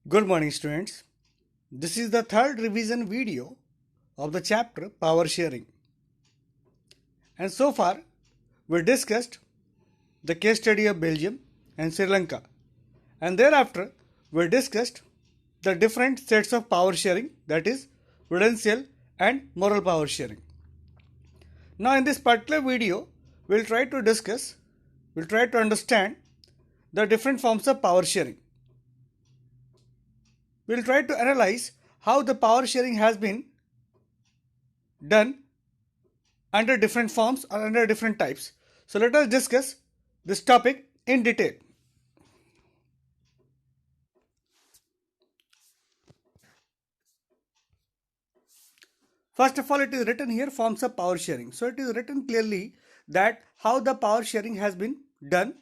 Good morning, students. This is the third revision video of the chapter Power Sharing. And so far, we discussed the case study of Belgium and Sri Lanka. And thereafter, we discussed the different sets of power sharing, that is, prudential and moral power sharing. Now, in this particular video, we'll try to understand the different forms of power sharing. We'll try to analyze how the power sharing has been done under different forms or under different types. So let us discuss this topic in detail. First of all, it is written here forms of power sharing. So it is written clearly that how the power sharing has been done,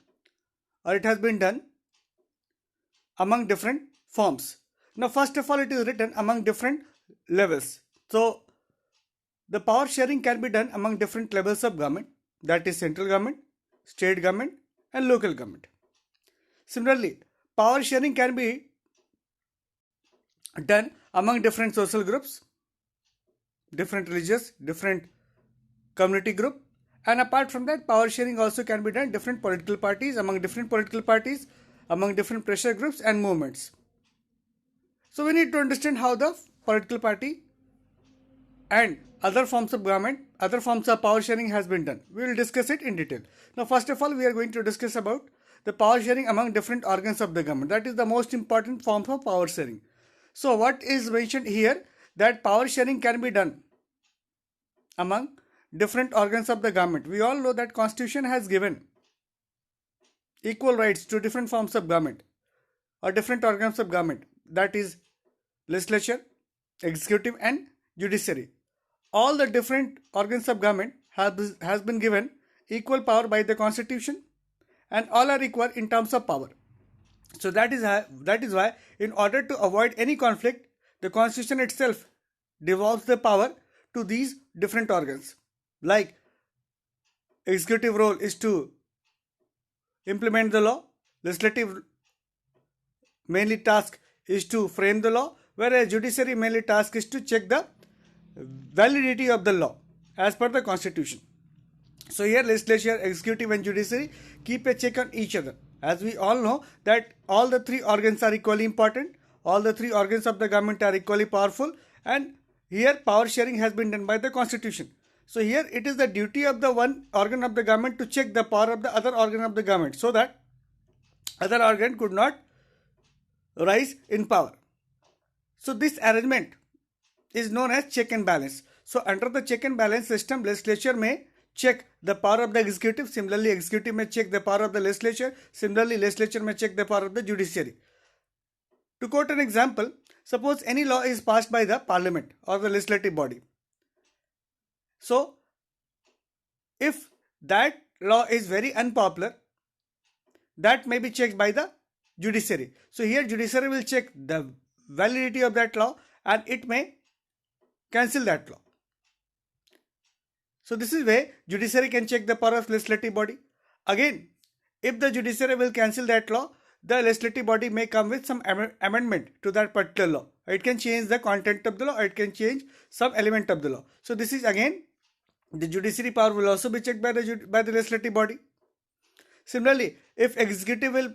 or it has been done among different forms. Now, first of all, it is written among different levels. So the power sharing can be done among different levels of government, that is central government, state government and local government. Similarly, power sharing can be done among different social groups, different religious, different community group, and apart from that, power sharing also can be done different political parties, among different political parties, among different pressure groups and movements. So we need to understand how the political party and other forms of government, other forms of power sharing has been done. We will discuss it in detail. Now, first of all, we are going to discuss about the power sharing among different organs of the government. That is the most important form of power sharing. So what is mentioned here, that power sharing can be done among different organs of the government. We all know that Constitution has given equal rights to different forms of government or different organs of government, that is legislature, executive and judiciary. All the different organs of government has been given equal power by the Constitution, and all are equal in terms of power. So that is why in order to avoid any conflict, the Constitution itself devolves the power to these different organs. Like executive role is to implement the law, legislative mainly task is to frame the law, whereas judiciary mainly task is to check the validity of the law as per the Constitution. So here legislature, executive and judiciary keep a check on each other. As we all know that all the three organs are equally important, all the three organs of the government are equally powerful, and here power sharing has been done by the Constitution. So here it is the duty of the one organ of the government to check the power of the other organ of the government, so that other organ could not rise in power. So this arrangement is known as check and balance. So under the check and balance system, legislature may check the power of the executive. Similarly, executive may check the power of the legislature. Similarly, legislature may check the power of the judiciary. To quote an example, suppose any law is passed by the parliament or the legislative body. So if that law is very unpopular, that may be checked by the judiciary. So here judiciary will check the validity of that law and it may cancel that law. So this is where judiciary can check the power of legislative body. Again, if the judiciary will cancel that law, the legislative body may come with some amendment to that particular law. It can change the content of the law, or it can change some element of the law. So this is again, the judiciary power will also be checked by the legislative body. Similarly, if executive will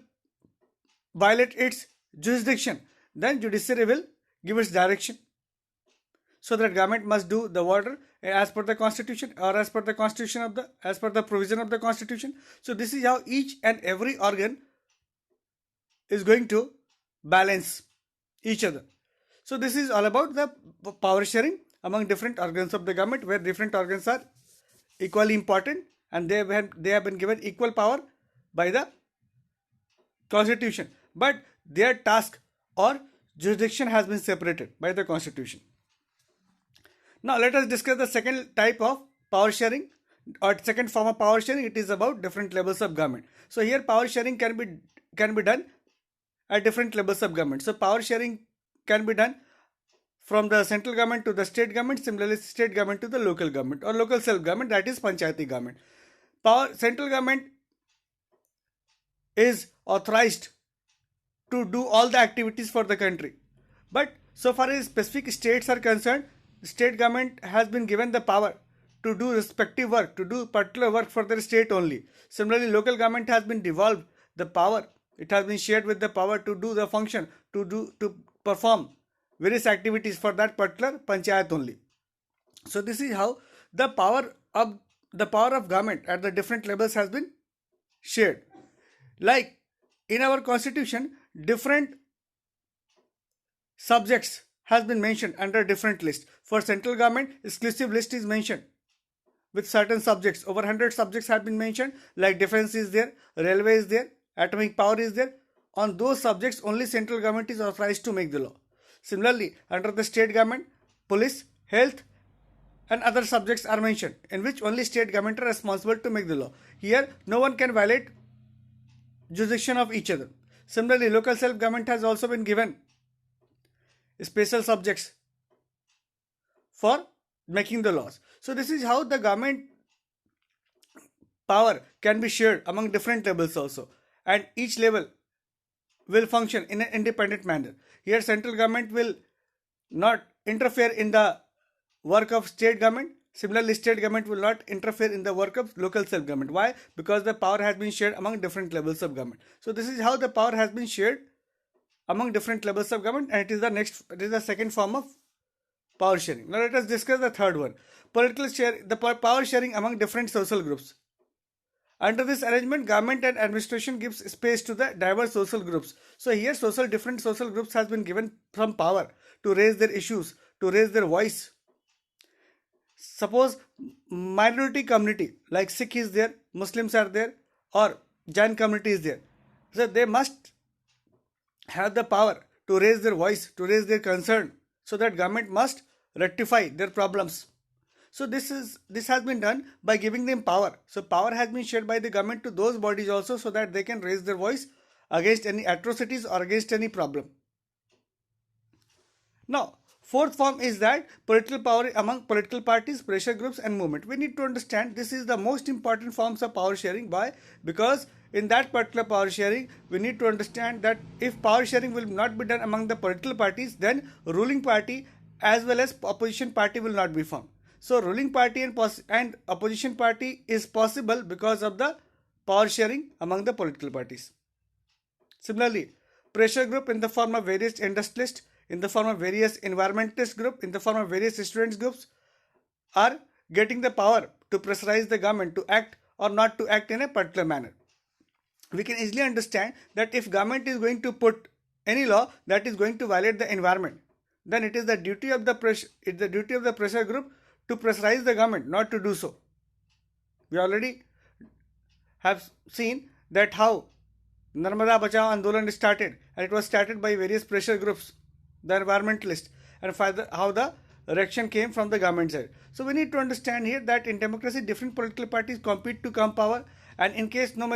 violate its jurisdiction, then judiciary will give its direction. So that government must do the order as per the Constitution, or as per the Constitution as per the provision of the Constitution. So this is how each and every organ is going to balance each other. So this is all about the power sharing among different organs of the government, where different organs are equally important and they have been given equal power by the Constitution, but their task or jurisdiction has been separated by the Constitution. Now let us discuss the second type of power sharing, or second form of power sharing. It is about different levels of government. So here power sharing can be done at different levels of government. So power sharing can be done from the central government to the state government, similarly state government to the local government or local self-government, that is panchayati government. Central government is authorized to do all the activities for the country. But so far as specific states are concerned, the state government has been given the power to do respective work, to do particular work for their state only. Similarly, local government has been devolved the power. It has been shared with the power to do the function, to perform various activities for that particular panchayat only. So this is how the power of government at the different levels has been shared. Like in our constitution, different subjects has been mentioned under different list. For central government, exclusive list is mentioned with certain subjects. Over 100 subjects have been mentioned, like defense is there, railway is there, atomic power is there. On those subjects, only central government is authorized to make the law. Similarly, under the state government, police, health, and other subjects are mentioned, in which only state government are responsible to make the law. Here, no one can violate jurisdiction of each other. Similarly, local self-government has also been given special subjects for making the laws. So this is how the government power can be shared among different levels also, and each level will function in an independent manner. Here central government will not interfere in the work of state government. Similarly, state government will not interfere in the work of local self-government. Why? Because the power has been shared among different levels of government. So this is how the power has been shared among different levels of government, and it is the second form of power sharing. Now let us discuss the third one. The power sharing among different social groups. Under this arrangement, government and administration gives space to the diverse social groups. So here different social groups has been given some power to raise their issues, to raise their voice. Suppose minority community like Sikh is there, Muslims are there, or Jain community is there. So they must have the power to raise their voice, to raise their concern, so that government must rectify their problems. So this has been done by giving them power. So power has been shared by the government to those bodies also, so that they can raise their voice against any atrocities or against any problem. Now, fourth form is that political power among political parties, pressure groups and movement. We need to understand this is the most important forms of power sharing. Why? Because in that particular power sharing, we need to understand that if power sharing will not be done among the political parties, then ruling party as well as opposition party will not be formed. So ruling party and opposition party is possible because of the power sharing among the political parties. Similarly, pressure group in the form of various industrialists, in the form of various environmentalist group, in the form of various students groups, are getting the power to pressurize the government to act or not to act in a particular manner. We can easily understand that if government is going to put any law that is going to violate the environment, then it is the duty of the pressure group to pressurize the government not to do so. We already have seen that how Narmada Bachao Andolan started, and it was started by various pressure groups, the environmentalists, and how the reaction came from the government side. So we need to understand here that in democracy, different political parties compete to come power, and in case no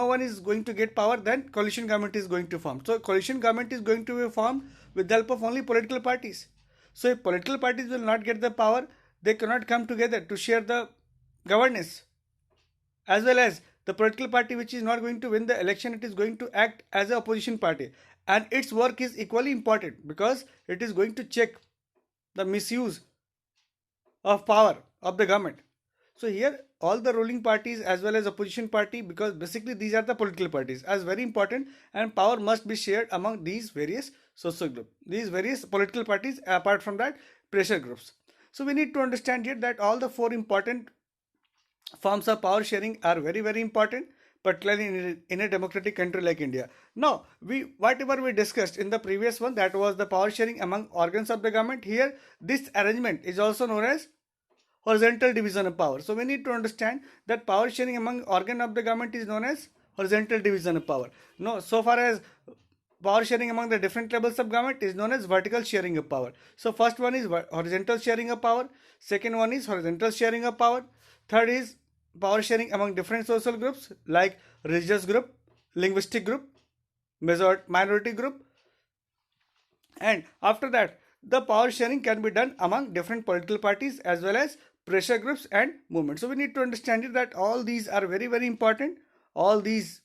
one is going to get power, then coalition government is going to form. So coalition government is going to be formed with the help of only political parties. So if political parties will not get the power, they cannot come together to share the governance. As well as the political party which is not going to win the election, it is going to act as an opposition party, and its work is equally important because it is going to check the misuse of power of the government. So here all the ruling parties as well as opposition party, because basically these are the political parties, as very important, and power must be shared among these various social groups, these various political parties, apart from that pressure groups. So we need to understand here that all the four important forms of power sharing are very, very important, particularly in a democratic country like India. Now, whatever we discussed in the previous one, that was the power sharing among organs of the government. Here, this arrangement is also known as horizontal division of power. So we need to understand that power sharing among organ of the government is known as horizontal division of power. No, so far as power sharing among the different levels of government is known as vertical sharing of power. So first one is horizontal sharing of power, second one is horizontal sharing of power, third is power sharing among different social groups like religious group, linguistic group, minority group, and after that the power sharing can be done among different political parties as well as pressure groups and movements. So we need to understand that all these are very, very important. All these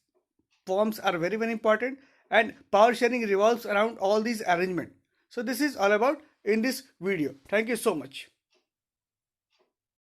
forms are very, very important, and power sharing revolves around all these arrangements. So this is all about in this video. Thank you so much.